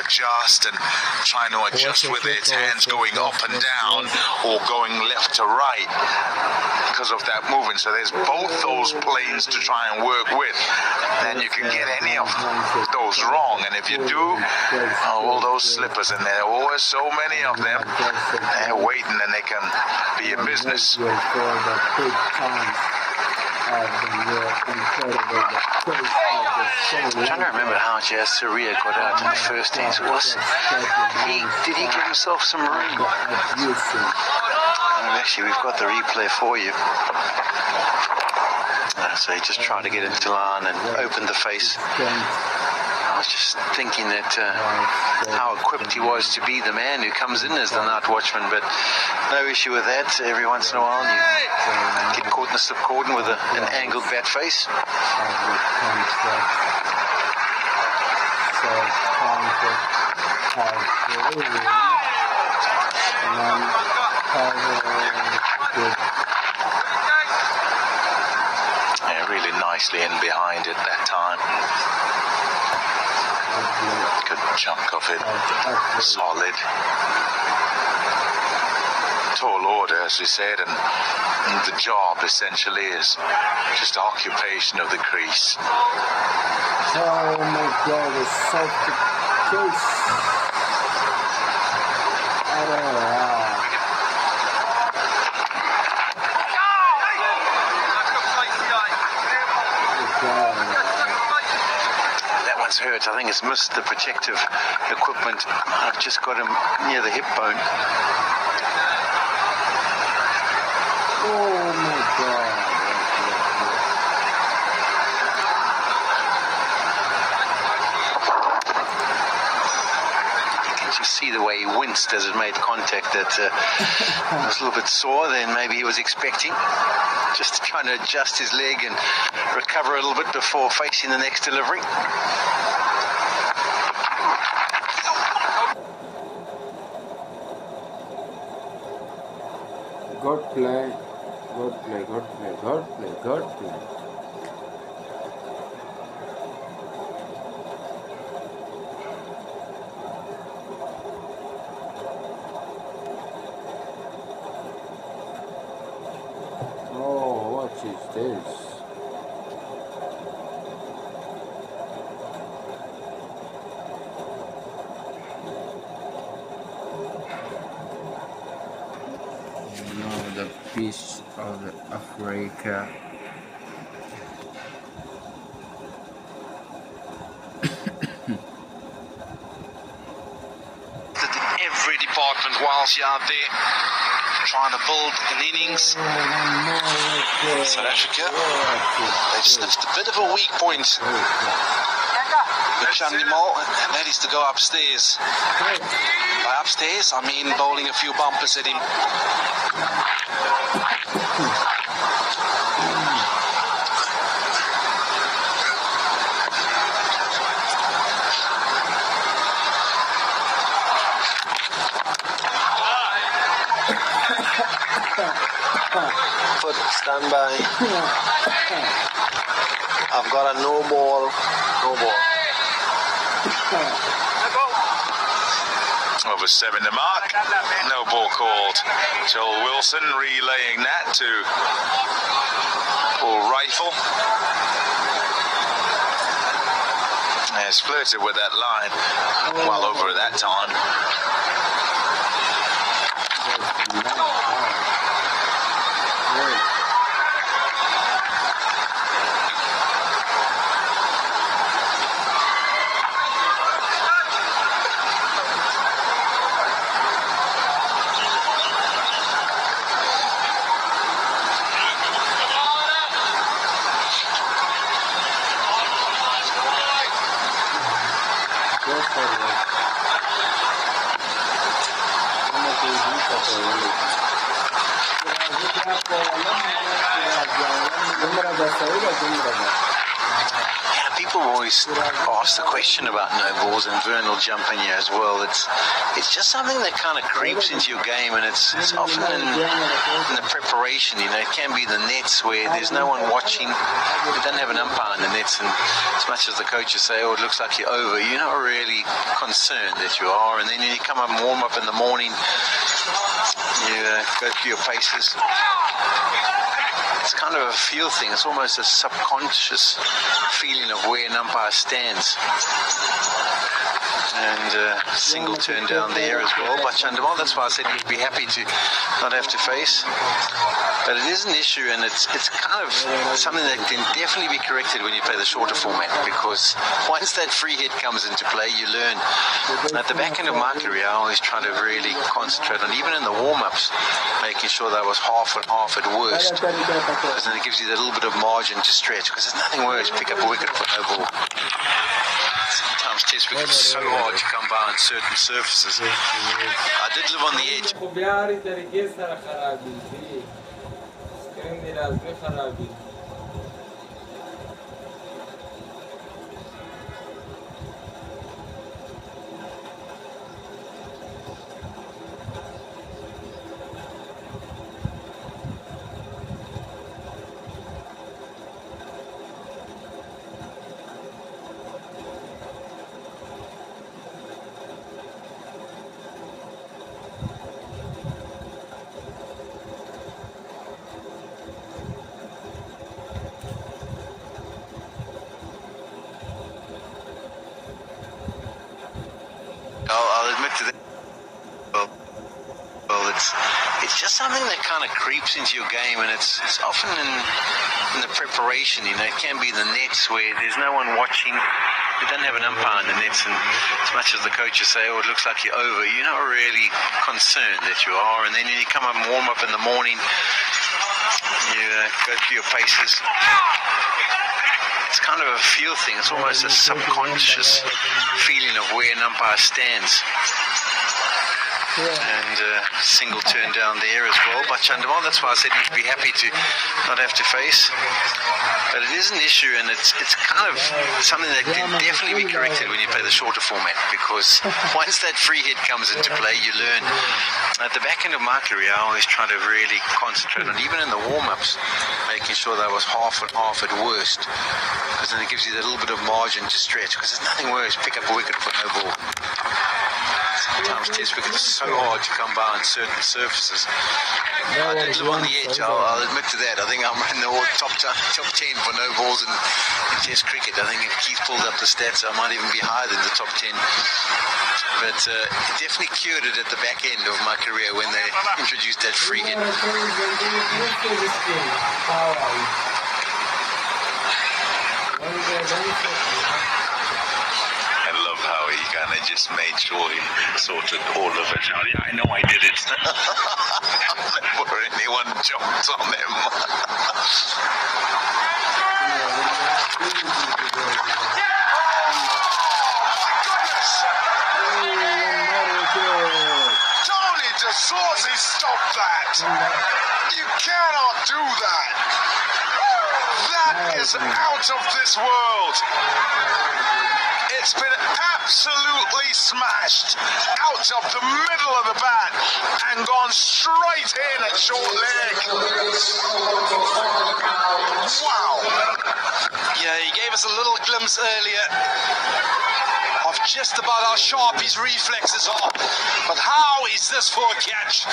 adjust and trying to adjust with its hands going up and down or going left to right because of that movement. So there's both those planes to try and work with. Then you can get any of those wrong, and if you do, all those slippers, and there are always so many of them, they're waiting and they can be a business. I'm trying to remember how Jazz Saria got out in the first innings. Did he give himself some room? Actually, we've got the replay for you. So he just tried to get into line and opened the face. I was just thinking that how equipped he was to be the man who comes in as the night watchman, but no issue with that. Every once in a while you get caught in the slip cordon with an angled bat face. Yeah, really nicely in behind at that time. Good chunk of it, solid. Tall order, as we said, and the job essentially is just occupation of the crease. Oh my God, it's such a case. I don't know. Hurt. I think it's missed the protective equipment. I've just got him near the hip bone. Oh my God. You can just see the way he winced as it made contact. That was a little bit sore than maybe he was expecting. Just trying to adjust his leg and recover a little bit before facing the next delivery. Good play, good play, good play, good play, good play. Oh, what is this? The piece of Africa. Every department whilst you're out there trying to build an innings. South Africa, they've sniffed a bit of a weak point. Animal, and that is to go upstairs. By upstairs, I mean bowling a few bumpers at him. Put standby. I've got a no ball. Over 7 to mark, no ball called. Joel Wilson relaying that to Paul Rifle. Has flirted with that line well over that time. people always ask the question about no balls and vernal jumping here as well. It's just something that kind of creeps into your game, and it's often in the preparation. You know, it can be the nets where there's no one watching. You don't have an umpire in the nets, and as much as the coaches say, "Oh, it looks like you're over," you're not really concerned that you are. And then when you come up and warm up in the morning, you go through your paces. It's kind of a feel thing. It's almost a subconscious feeling of where an umpire stands. And single turn down there as well by Chandimal. That's why I said he'd be happy to not have to face. But it is an issue, and it's kind of something that can definitely be corrected when you play the shorter format, because once that free hit comes into play, you learn. At the back end of my career, I always try to really concentrate on, even in the warm-ups, making sure that I was half and half at worst, because then it gives you that little bit of margin to stretch, because there's nothing worse, pick up a wicket for no ball. Sometimes test wickets are so hard to come by on certain surfaces. I did live on the edge. I'll admit to that. Well, it's just something that kind of creeps into your game, and it's often in the preparation. You know, it can be the nets where there's no one watching. You don't have an umpire in the nets, and as much as the coaches say, "Oh, it looks like you're over," you're not really concerned that you are. And then when you come up and warm up in the morning, you go through your paces. It's kind of a feel thing. It's almost a subconscious feeling of where an umpire stands. And single turn down there as well by Chandimal. That's why I said he'd be happy to not have to face. But it is an issue, and it's kind of something that can definitely be corrected when you play the shorter format, because once that free hit comes into play, you learn. At the back end of my career, I always try to really concentrate on, even in the warm-ups, making sure that I was half and half at worst, because then it gives you that little bit of margin to stretch, because there's nothing worse, pick up a wicket for no ball. Sometimes test wickets are so hard to come by on certain surfaces. I did live on the edge, I'll admit to that. I think I'm in the top 10 for no balls in test cricket. I think if Keith pulled up the stats, I might even be higher than the top 10. But it definitely cured it at the back end of my career when they introduced that free hit. How he kind of just made sure he sorted all of it out. Yeah, I know I did it. Never anyone jumped on him. Tony DeSorzi, stop that! You cannot do that! That is out of this world! It's been absolutely smashed out of the middle of the bat and gone straight in at short leg. Wow. Yeah, he gave us a little glimpse earlier of just about how sharp his reflexes are. But how is this for a catch?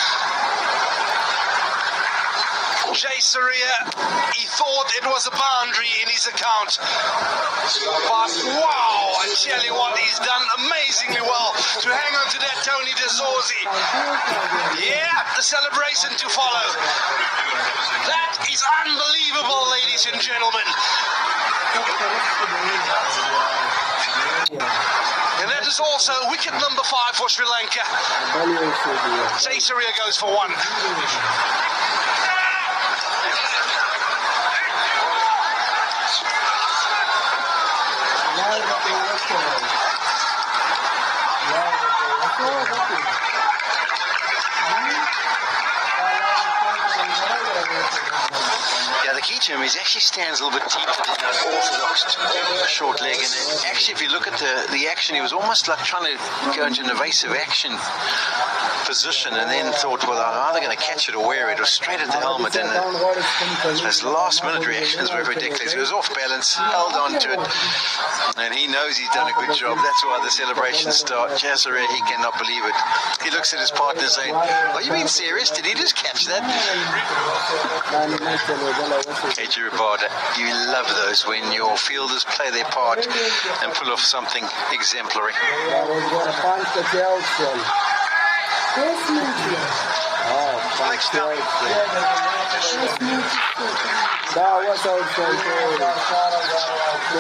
Jay Surya, he thought it was a boundary in his account. But wow, I tell you what, he's done amazingly well to hang on to that Tony DeSorzi. Yeah, the celebration to follow. That is unbelievable, ladies and gentlemen. And that is also wicket number 5 for Sri Lanka. Jay Surya goes for 1. Yeah, the key to him is he actually stands a little bit deeper than an orthodox short leg. And actually, if you look at the action, he was almost like trying to go into an evasive action position, and then thought, well, I'm either going to catch it or wear it, or straight at the helmet. And his last-minute reactions were ridiculous. He was off balance, held on to it, and he knows he's done a good job. That's why the celebrations start. Jazare, he cannot believe it. He looks at his partner saying, are you being serious? Did he just catch that? Eji Rabada, you love those when your fielders play their part and pull off something exemplary.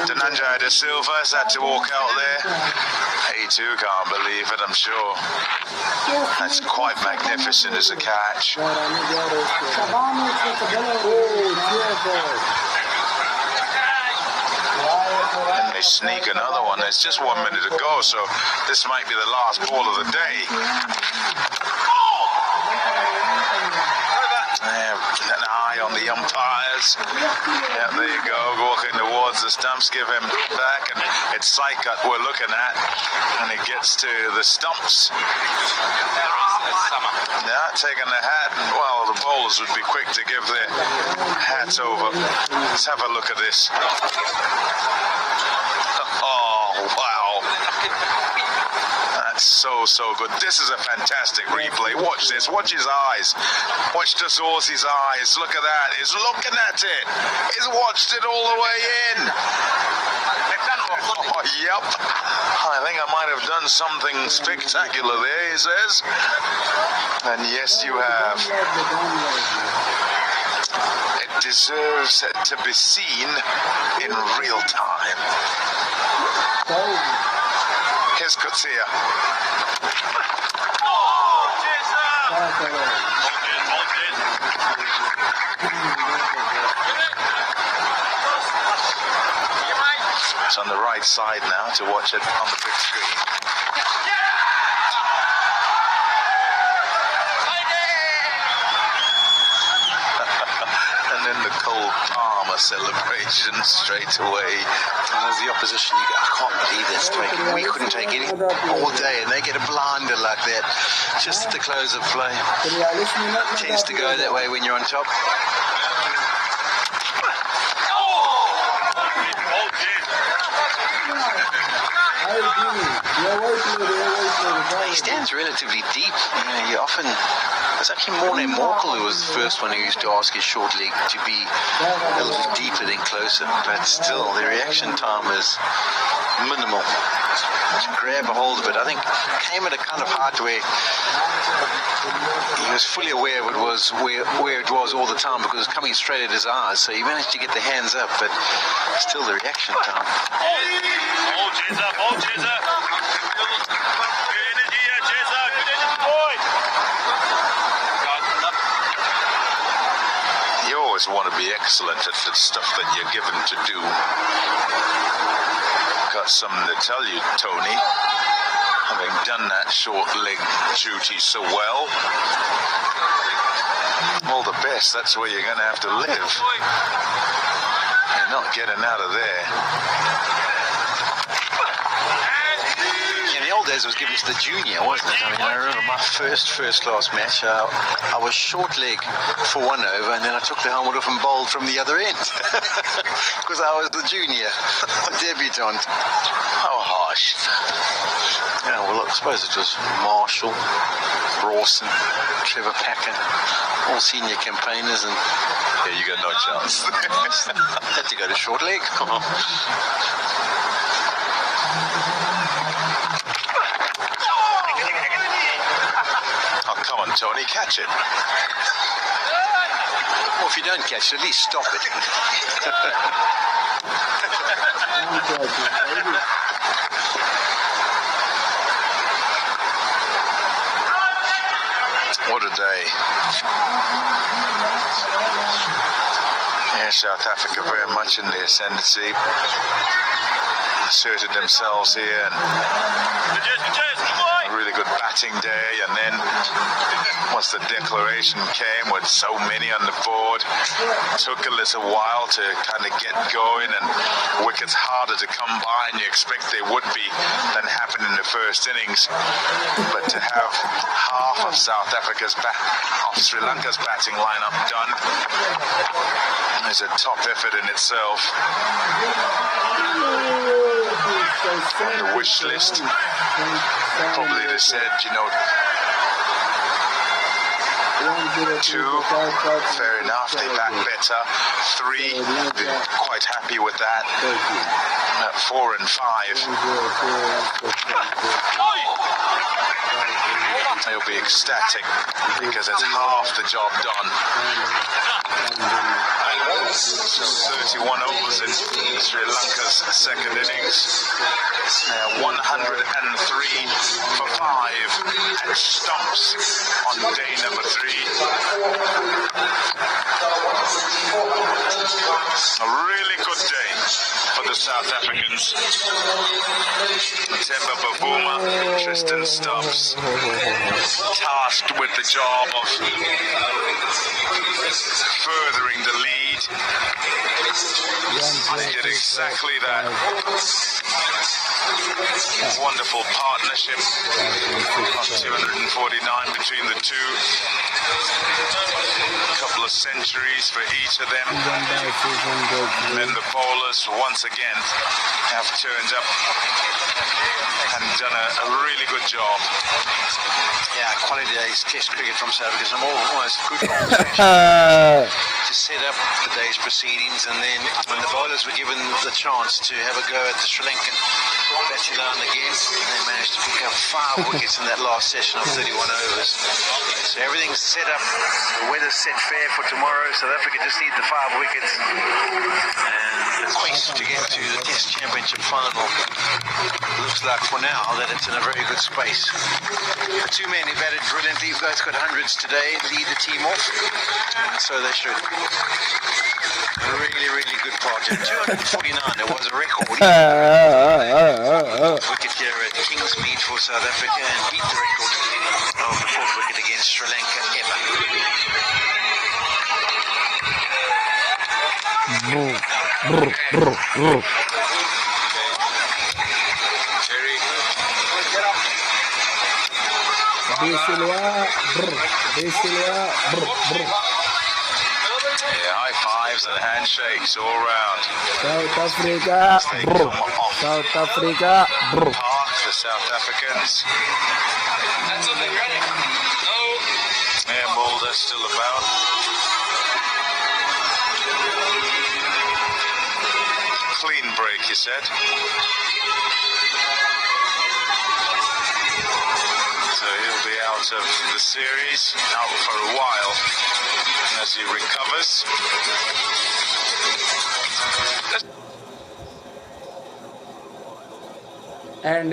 Dananjaya De Silva's had to walk out there. He too can't believe it, I'm sure. That's quite magnificent as a catch. And they sneak another one. There's just 1 minute to go, so this might be the last ball of the day. An eye on the umpires. Yeah, there you go, walking towards the stumps, give him back, and it's Saikat we're looking at, and he gets to the stumps. Yeah, taking the hat. Well, the bowlers would be quick to give their hats over. Let's have a look at this. Oh, wow. That's so good. This is a fantastic replay. Watch this. Watch his eyes. Watch Dazorzi's eyes. Look at that. He's looking at it. He's watched it all the way in. Oh, yep. I think I might have done something spectacular there, he says. And yes, you have. It deserves to be seen in real time. Here's Kotia. It's on the right side now to watch it on the big screen. And then the Cole Palmer celebration straight away. And as the opposition, you go, I can't believe this. We couldn't take it all day, and they get a blinder like that just at the close of play. It tends to go that way when you're on top. He stands relatively deep. You often, it's actually Morne Morkel who was the first one who used to ask his short leg to be a little bit deeper than closer, but still the reaction time is minimal. To grab a hold of it, I think came at a kind of height where he was fully aware of it was where it was all the time, because it was coming straight at his eyes, so he managed to get the hands up, but still the reaction time. You always want to be excellent at the stuff that you're given to do. Got something to tell you, Tony. Having done that short leg duty so well, all the best. That's where you're going to have to live. You're not getting out of there. In the old days, it was given to the junior, wasn't it? I mean, I remember my first-class match. I was short leg for one over, and then I took the helmet off and bowled from the other end because I was the junior, debutant. How harsh. Yeah, well, I suppose it was Marshall, Rawson, Trevor Packer, all senior campaigners, and Yeah, you got no chance. had to go to short leg. Oh, come on, Tony, catch it. Well, if you don't catch it, at least stop it. What a day. Yeah, South Africa very much in the ascendancy. Asserted themselves here, and a really good battle batting day, and then once the declaration came with so many on the board, it took a little while to kind of get going, and wickets harder to come by, and you expect they would be than happened in the first innings. But to have half of Sri Lanka's batting lineup done is a top effort in itself. On the wish list, probably they said, 2, fair enough, they bat better. 3, quite happy with that. 4 and 5, they'll be ecstatic because it's half the job done. 31 overs in Sri Lanka's second innings. 103 for 5 and stumps on day number 3. A really good day for the South Africans. Temba Bavuma, Tristan Stubbs, tasked with the job of furthering the lead. They did exactly that. Wonderful partnership of 249 between the two. A couple of centuries for each of them. And then the bowlers once again have turned up and done a really good job. Yeah, quality days test cricket from South Africa. Some almost good conversation to set up the day's proceedings, and then when the bowlers were given the chance to have a go at the Sri Lankan batting line again, they managed to pick up 5 wickets in that last session of 31 overs. So everything's set up, the weather's set fair for tomorrow. South Africa just need the 5 wickets and the quest to get to the Test Championship final. Looks like for now that it's in a very good space. The 2 men who batted brilliantly, both got hundreds today, lead the team off, and so they should. A really, really good project. 249, it was a record. Wicket here at Kingsmead for South Africa and beat the record of the 4th wicket against Sri Lanka ever. High fives and handshakes all round. South Africa, South Africa. Park, the South Africans. Yeah, Mulder still about. Clean break, you said. So he'll be out of the series, out for a while as he recovers. And